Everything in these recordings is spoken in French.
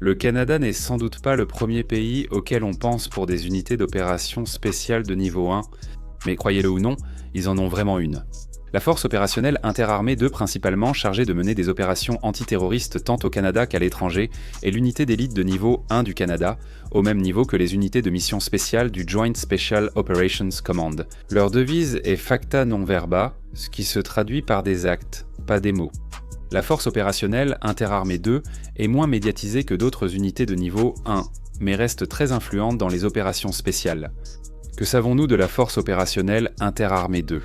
Le Canada n'est sans doute pas le premier pays auquel on pense pour des unités d'opération spéciales de niveau 1, mais croyez-le ou non, ils en ont vraiment une. La Force opérationnelle interarmée 2 principalement chargée de mener des opérations antiterroristes tant au Canada qu'à l'étranger est l'unité d'élite de niveau 1 du Canada, au même niveau que les unités de mission spéciale du Joint Special Operations Command. Leur devise est Facta non verba, ce qui se traduit par des actes, pas des mots. La Force opérationnelle interarmée 2 est moins médiatisée que d'autres unités de niveau 1, mais reste très influente dans les opérations spéciales. Que savons-nous de la Force opérationnelle interarmée 2 ?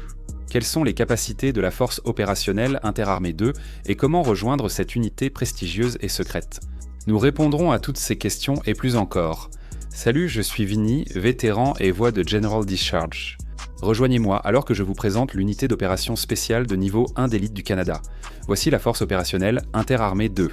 Quelles sont les capacités de la Force opérationnelle interarmée 2 et comment rejoindre cette unité prestigieuse et secrète ? Nous répondrons à toutes ces questions et plus encore. Salut, je suis Vinny, vétéran et voix de General Discharge. Rejoignez-moi alors que je vous présente l'unité d'opération spéciale de niveau 1 d'élite du Canada. Voici la Force opérationnelle interarmée 2.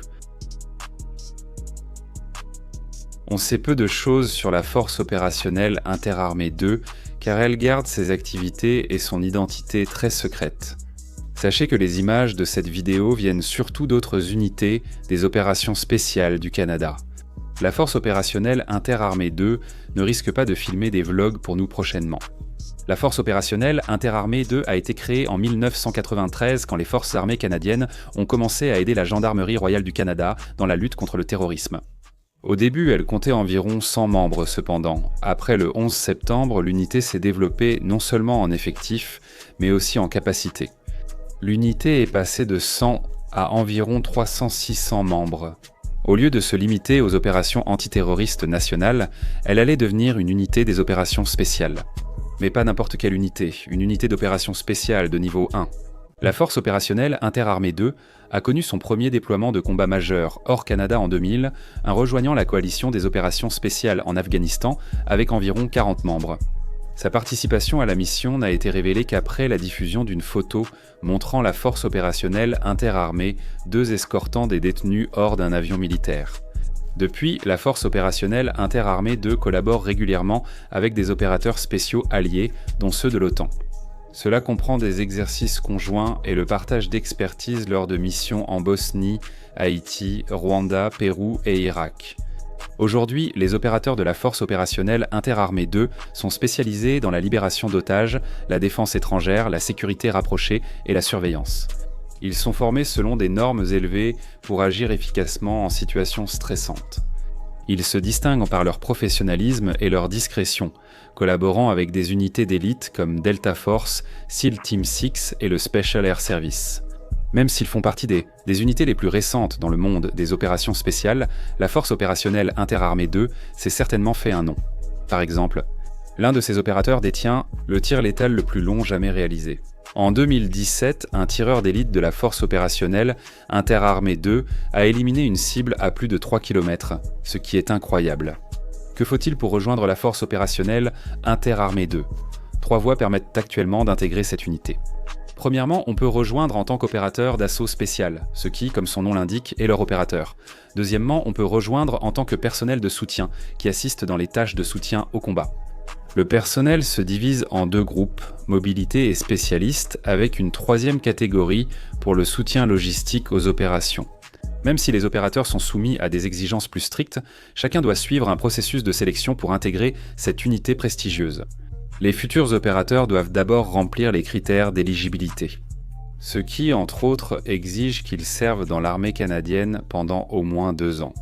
On sait peu de choses sur la Force opérationnelle interarmée 2 car elle garde ses activités et son identité très secrète. Sachez que les images de cette vidéo viennent surtout d'autres unités des opérations spéciales du Canada. La Force opérationnelle interarmée 2 ne risque pas de filmer des vlogs pour nous prochainement. La Force opérationnelle interarmée 2 a été créée en 1993 quand les forces armées canadiennes ont commencé à aider la Gendarmerie royale du Canada dans la lutte contre le terrorisme. Au début, elle comptait environ 100 membres cependant. Après le 11 septembre, l'unité s'est développée non seulement en effectif, mais aussi en capacité. L'unité est passée de 100 à environ 300-600 membres. Au lieu de se limiter aux opérations antiterroristes nationales, elle allait devenir une unité des opérations spéciales. Mais pas n'importe quelle unité, une unité d'opération spéciale de niveau 1. La Force opérationnelle interarmée 2 a connu son premier déploiement de combat majeur hors Canada en 2000, en rejoignant la coalition des opérations spéciales en Afghanistan avec environ 40 membres. Sa participation à la mission n'a été révélée qu'après la diffusion d'une photo montrant la Force opérationnelle interarmée 2 escortant des détenus hors d'un avion militaire. Depuis, la Force opérationnelle interarmée 2 collabore régulièrement avec des opérateurs spéciaux alliés, dont ceux de l'OTAN. Cela comprend des exercices conjoints et le partage d'expertise lors de missions en Bosnie, Haïti, Rwanda, Pérou et Irak. Aujourd'hui, les opérateurs de la Force opérationnelle interarmée 2 sont spécialisés dans la libération d'otages, la défense étrangère, la sécurité rapprochée et la surveillance. Ils sont formés selon des normes élevées pour agir efficacement en situations stressantes. Ils se distinguent par leur professionnalisme et leur discrétion, collaborant avec des unités d'élite comme Delta Force, SEAL Team 6 et le Special Air Service. Même s'ils font partie des unités les plus récentes dans le monde des opérations spéciales, la Force opérationnelle interarmée 2 s'est certainement fait un nom. Par exemple, l'un de ses opérateurs détient le tir létal le plus long jamais réalisé. En 2017, un tireur d'élite de la Force opérationnelle interarmée 2 a éliminé une cible à plus de 3 km, ce qui est incroyable. Que faut-il pour rejoindre la Force opérationnelle interarmée 2 ? 3 voies permettent actuellement d'intégrer cette unité. Premièrement, on peut rejoindre en tant qu'opérateur d'assaut spécial, ce qui, comme son nom l'indique, est leur opérateur. Deuxièmement, on peut rejoindre en tant que personnel de soutien, qui assiste dans les tâches de soutien au combat. Le personnel se divise en 2 groupes, mobilité et spécialiste, avec une 3e catégorie pour le soutien logistique aux opérations. Même si les opérateurs sont soumis à des exigences plus strictes, chacun doit suivre un processus de sélection pour intégrer cette unité prestigieuse. Les futurs opérateurs doivent d'abord remplir les critères d'éligibilité, ce qui, entre autres, exige qu'ils servent dans l'armée canadienne pendant au moins 2 ans.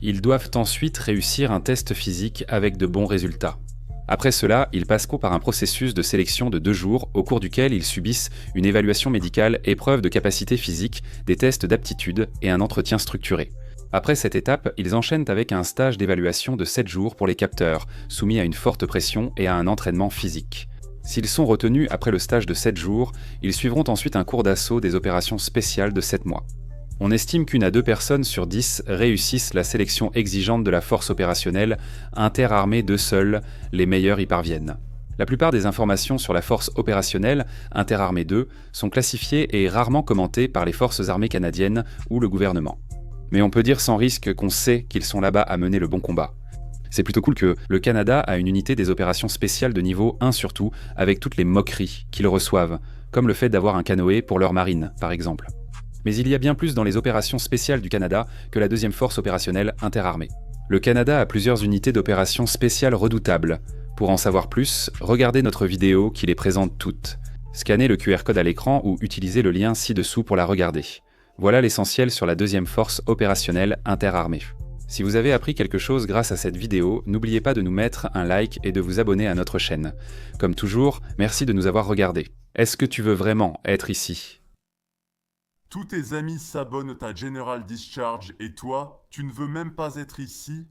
Ils doivent ensuite réussir un test physique avec de bons résultats. Après cela, ils passeront par un processus de sélection de 2 jours au cours duquel ils subissent une évaluation médicale, épreuve de capacité physique, des tests d'aptitude et un entretien structuré. Après cette étape, ils enchaînent avec un stage d'évaluation de 7 jours pour les capteurs, soumis à une forte pression et à un entraînement physique. S'ils sont retenus après le stage de 7 jours, ils suivront ensuite un cours d'assaut des opérations spéciales de 7 mois. On estime qu'1 à 2 personnes sur 10 réussissent la sélection exigeante de la Force opérationnelle interarmée 2 seuls, les meilleurs y parviennent. La plupart des informations sur la Force opérationnelle interarmée 2 sont classifiées et rarement commentées par les forces armées canadiennes ou le gouvernement. Mais on peut dire sans risque qu'on sait qu'ils sont là-bas à mener le bon combat. C'est plutôt cool que le Canada a une unité des opérations spéciales de niveau 1 surtout, avec toutes les moqueries qu'ils reçoivent, comme le fait d'avoir un canoë pour leur marine, par exemple. Mais il y a bien plus dans les opérations spéciales du Canada que la deuxième force opérationnelle interarmée. Le Canada a plusieurs unités d'opérations spéciales redoutables. Pour en savoir plus, regardez notre vidéo qui les présente toutes. Scannez le QR code à l'écran ou utilisez le lien ci-dessous pour la regarder. Voilà l'essentiel sur la deuxième force opérationnelle interarmée. Si vous avez appris quelque chose grâce à cette vidéo, n'oubliez pas de nous mettre un like et de vous abonner à notre chaîne. Comme toujours, merci de nous avoir regardés. Est-ce que tu veux vraiment être ici ? Tous tes amis s'abonnent à General Discharge et toi, tu ne veux même pas être ici ?